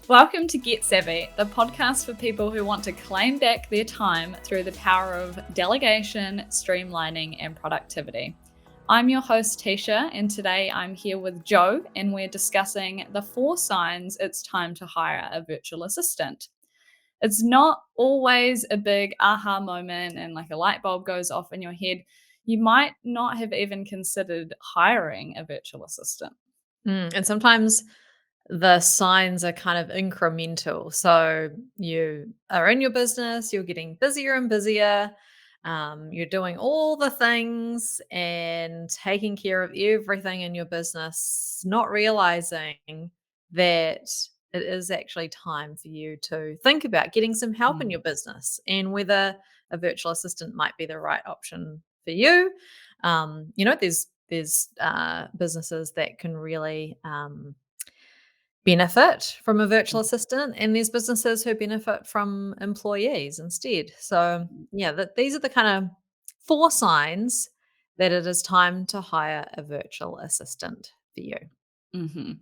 Welcome to Get Savvy, the podcast for people who want to claim back their time through the power of delegation, streamlining, and productivity. I'm your host, Teesha, and today I'm here with Jo, and we're discussing the 4 signs it's time to hire a virtual assistant. It's not always a big aha moment and like a light bulb goes off in your head. You might not have even considered hiring a virtual assistant. And sometimes the signs are kind of incremental. So you are in your business, you're getting busier and busier. You're doing all the things and taking care of everything in your business, not realizing that it is actually time for you to think about getting some help in your business and whether a virtual assistant might be the right option for you. There's businesses that can really benefit from a virtual assistant, and there's businesses who benefit from employees instead. So, yeah, these are the kind of 4 signs that it is time to hire a virtual assistant for you. hmm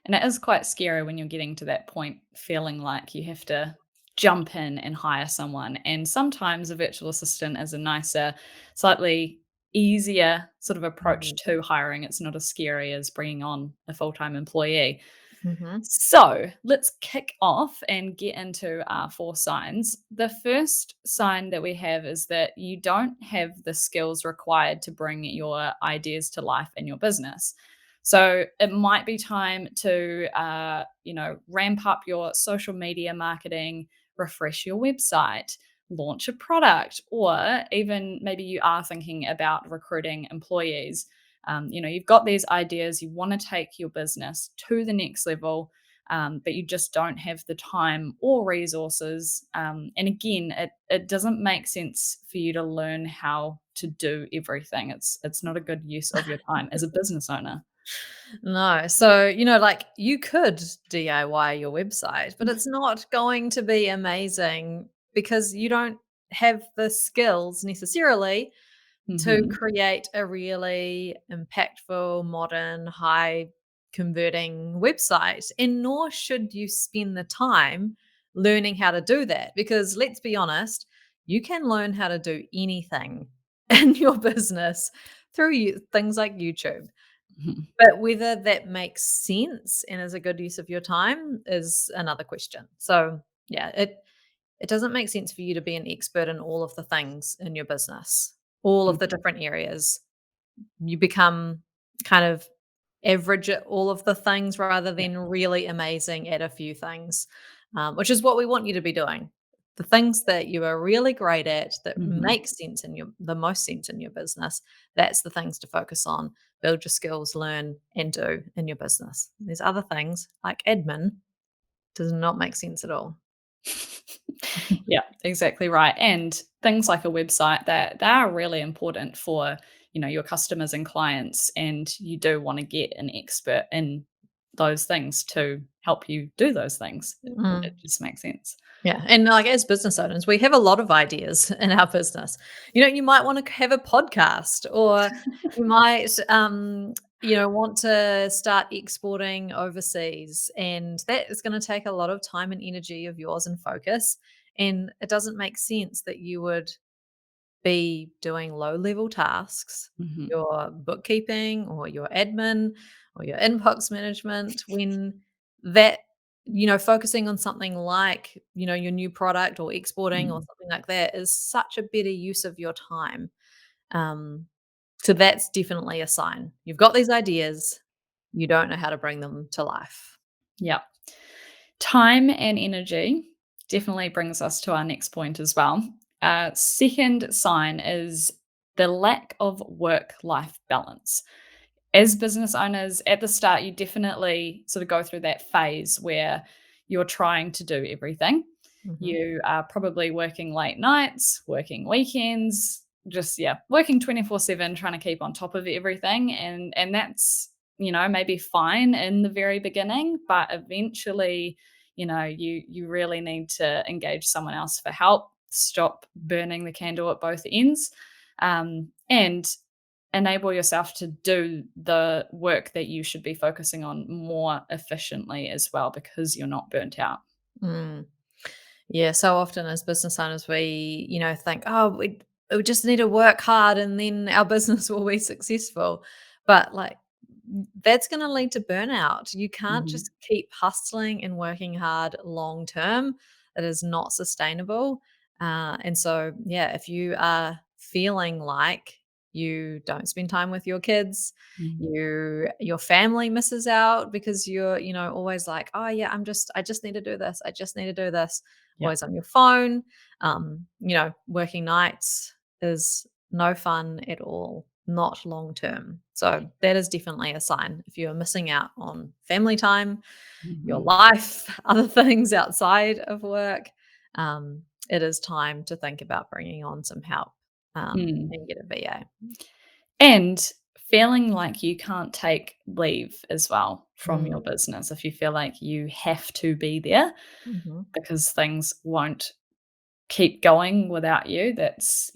And it is quite scary when you're getting to that point, feeling like you have to jump in and hire someone. And sometimes a virtual assistant is a nicer, slightly easier sort of approach Mhm. to hiring. It's not as scary as bringing on a full time employee. Mhm. So let's kick off and get into our 4 signs. The first sign that we have is that you don't have the skills required to bring your ideas to life in your business. So it might be time to, ramp up your social media marketing, refresh your website, launch a product, or even maybe you are thinking about recruiting employees. You've got these ideas, you want to take your business to the next level, but you just don't have the time or resources. And again, it doesn't make sense for you to learn how to do everything. It's not a good use of your time as a business owner. No. So, like you could DIY your website, but it's not going to be amazing because you don't have the skills necessarily to hmm create a really impactful, modern, high converting website. And nor should you spend the time learning how to do that because let's be honest, you can learn how to do anything in your business through things like YouTube. hmm But whether that makes sense and is a good use of your time is another question. So, yeah, it doesn't make sense for you to be an expert in all of the things in your business, all of the hmm different areas. You become kind of average at all of the things rather Yeah. than really amazing at a few things, which is what we want you to be doing. The things that you are really great at that hmm make sense in the most sense in your business, that's the things to focus on. Build your skills, learn and do in your business. There's other things like admin does not make sense at all. Yeah, exactly right. And things like a website that they are really important for, your customers and clients. And you do want to get an expert in those things to help you do those things. It Mm. just makes sense. Yeah, and like as business owners, we have a lot of ideas in our business. You might want to have a podcast, or you might, want to start exporting overseas, and that is going to take a lot of time and energy of yours and focus. And it doesn't make sense that you would be doing low level tasks, hmm your bookkeeping or your admin or your inbox management when that focusing on something like, your new product or exporting or hmm something like that is such a better use of your time. Um, so that's definitely a sign. You've got these ideas, you don't know how to bring them to life. Yeah. Time and energy definitely brings us to our next point as well. Second sign is the lack of work life balance. As business owners, at the start, you definitely sort of go through that phase where you're trying to do everything. Mhm. You are probably working late nights, working weekends, just yeah, working 24/7 trying to keep on top of everything and that's, maybe fine in the very beginning, but eventually, you really need to engage someone else for help, stop burning the candle at both ends. And enable yourself to do the work that you should be focusing on more efficiently as well because you're not burnt out. Mm. Yeah, so often as business owners, think, oh, we just need to work hard and then our business will be successful. But like, that's going to lead to burnout. You can't Mhm, just keep hustling and working hard long term. It is not sustainable. And so, yeah, if you are feeling like you don't spend time with your kids, mhm. your family misses out because you're, always like, oh yeah, I just need to do this. I just need to do this, Yeah. always on your phone. Working nights is no fun at all, not long term. So that is definitely a sign. If you're missing out on family time, your Mhm. life, other things outside of work, it is time to think about bringing on some help Mm. and get a VA. And feeling like you can't take leave as well from Mm. your business if you feel like you have to be there Mhm. because things won't keep going without you, that's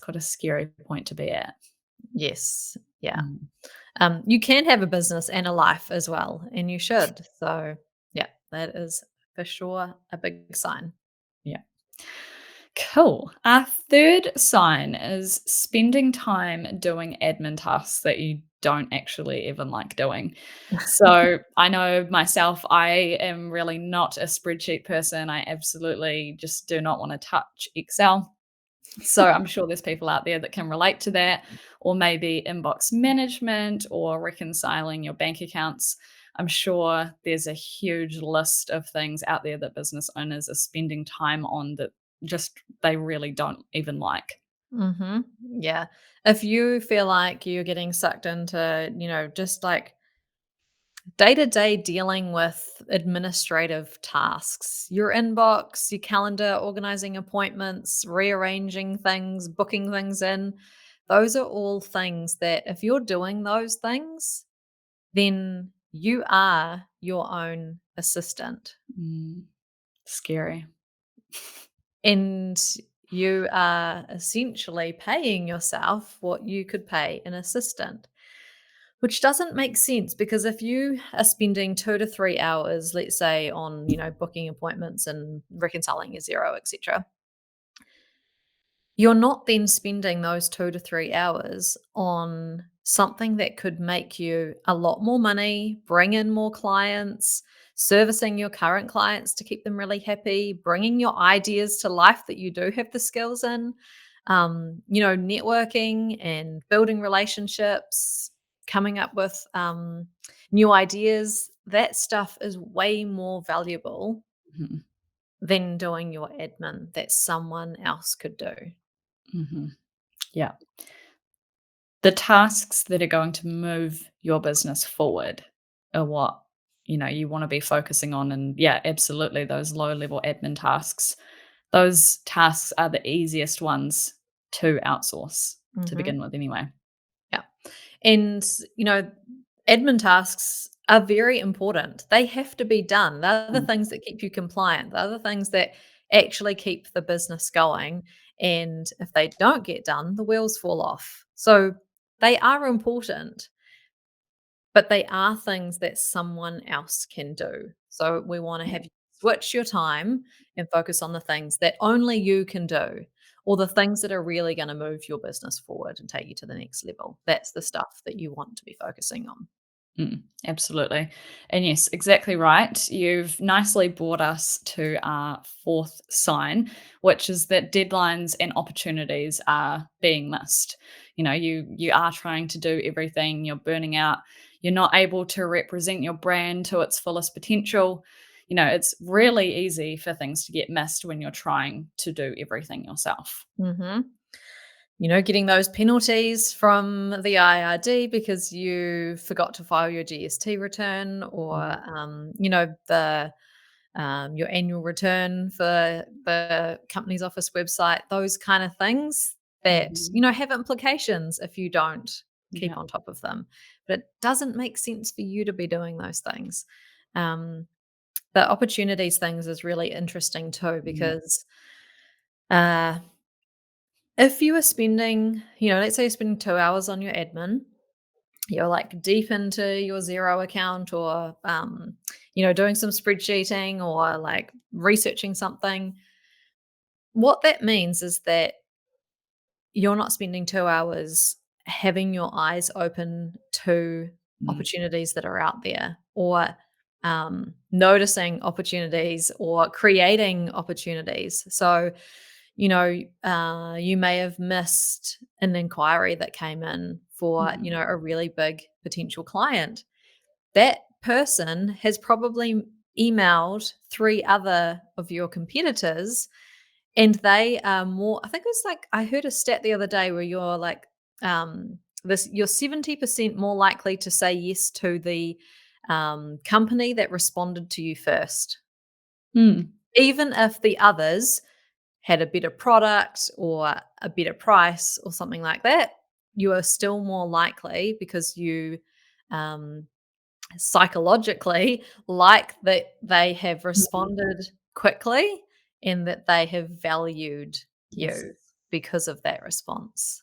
quite a scary point to be at. Yes. Yeah. Mm, You can have a business and a life as well, and you should. So, yeah, that is for sure a big sign. yeah. Cool. Our third sign is spending time doing admin tasks that you don't actually even like doing. So I know myself, I am really not a spreadsheet person. I absolutely just do not want to touch Excel. So I'm sure there's people out there that can relate to that, or maybe inbox management or reconciling your bank accounts. I'm sure there's a huge list of things out there that business owners are spending time on that just they really don't even like. Mhm. Yeah. If you feel like you're getting sucked into, just like day to day dealing with administrative tasks, your inbox, your calendar, organizing appointments, rearranging things, booking things in, those are all things that if you're doing those things, then you are your own assistant Mm, scary. and you are essentially paying yourself what you could pay an assistant. Which doesn't make sense because if you are spending 2 to 3 hours, let's say, on, booking appointments and reconciling your Xero, etcetera, you're not then spending those 2 to 3 hours on something that could make you a lot more money, bring in more clients, servicing your current clients to keep them really happy, bringing your ideas to life that you do have the skills in, networking and building relationships, coming up with new ideas. That stuff is way more valuable Mhm, than doing your admin that someone else could do. mhm. Yeah. The tasks that are going to move your business forward are what, you wanna be focusing on, and yeah, absolutely, those low level admin tasks, those tasks are the easiest ones to outsource to Mhm. begin with anyway. Yeah. And, you know, admin tasks are very important. They have to be done. They're the Mm, things that keep you compliant. They're the things that actually keep the business going. And if they don't get done, the wheels fall off. So they are important, but they are things that someone else can do. So we want to yeah. have you switch your time and focus on the things that only you can do, or the things that are really going to move your business forward and take you to the next level. That's the stuff that you want to be focusing on. Absolutely. And yes, exactly right. You've nicely brought us to our fourth sign, which is that deadlines and opportunities are being missed. You are trying to do everything, you're burning out, you're not able to represent your brand to its fullest potential. It's really easy for things to get missed when you're trying to do everything yourself. Hmm. Getting those penalties from the IRD because you forgot to file your GST return, or Mm, the your annual return for the company's office website, those kind of things that, mhm. have implications if you don't keep Yeah. on top of them. But it doesn't make sense for you to be doing those things. Um, the opportunities things is really interesting too Yeah. because uh, If you are spending, let's say you're spending 2 hours on your admin, you're, like, deep into your Xero account or, doing some spreadsheeting or, like, researching something, what that means is that you're not spending 2 hours having your eyes open to Mm, opportunities that are out there or, noticing opportunities or creating opportunities. So, you may have missed an inquiry that came in for, mhm, a really big potential client. That person has probably emailed 3 other of your competitors, and they are more, I think it was like I heard a stat the other day where you're like, you're 70% more likely to say yes to the, company that responded to you first. mm, Even if the others had a better product or a better price or something like that, you are still more likely because you, um, psychologically like that they have mhm. responded quickly and that they have valued Yes. you because of that response.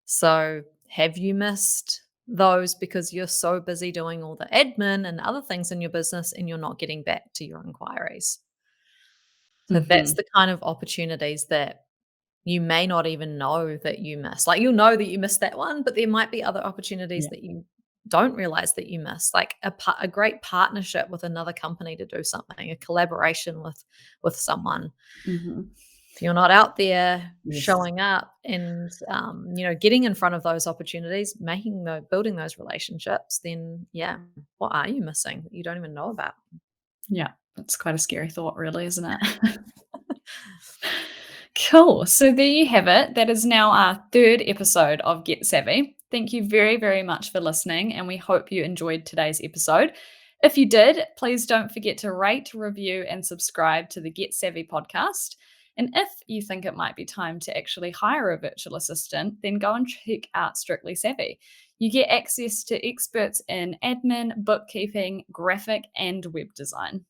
So, have you missed those because you're so busy doing all the admin and other things in your business and you're not getting back to your inquiries? So, that's Mhm. the kind of opportunities that you may not even know that you miss. Like, you'll know that you missed that one, but there might be other opportunities Yeah. that you don't realize that you missed, like a great partnership with another company to do something, a collaboration with someone. Mhm. If you're not out there Yes. showing up and, getting in front of those opportunities, building those relationships, then yeah, what are you missing that you don't even know about? Yeah. That's quite a scary thought, really, isn't it? Cool. So there you have it. That is now our third episode of Get Savvy. Thank you very, very much for listening, and we hope you enjoyed today's episode. If you did, please don't forget to rate, review, and subscribe to the Get Savvy podcast. And if you think it might be time to actually hire a virtual assistant, then go and check out Strictly Savvy. You get access to experts in admin, bookkeeping, graphic, and web design.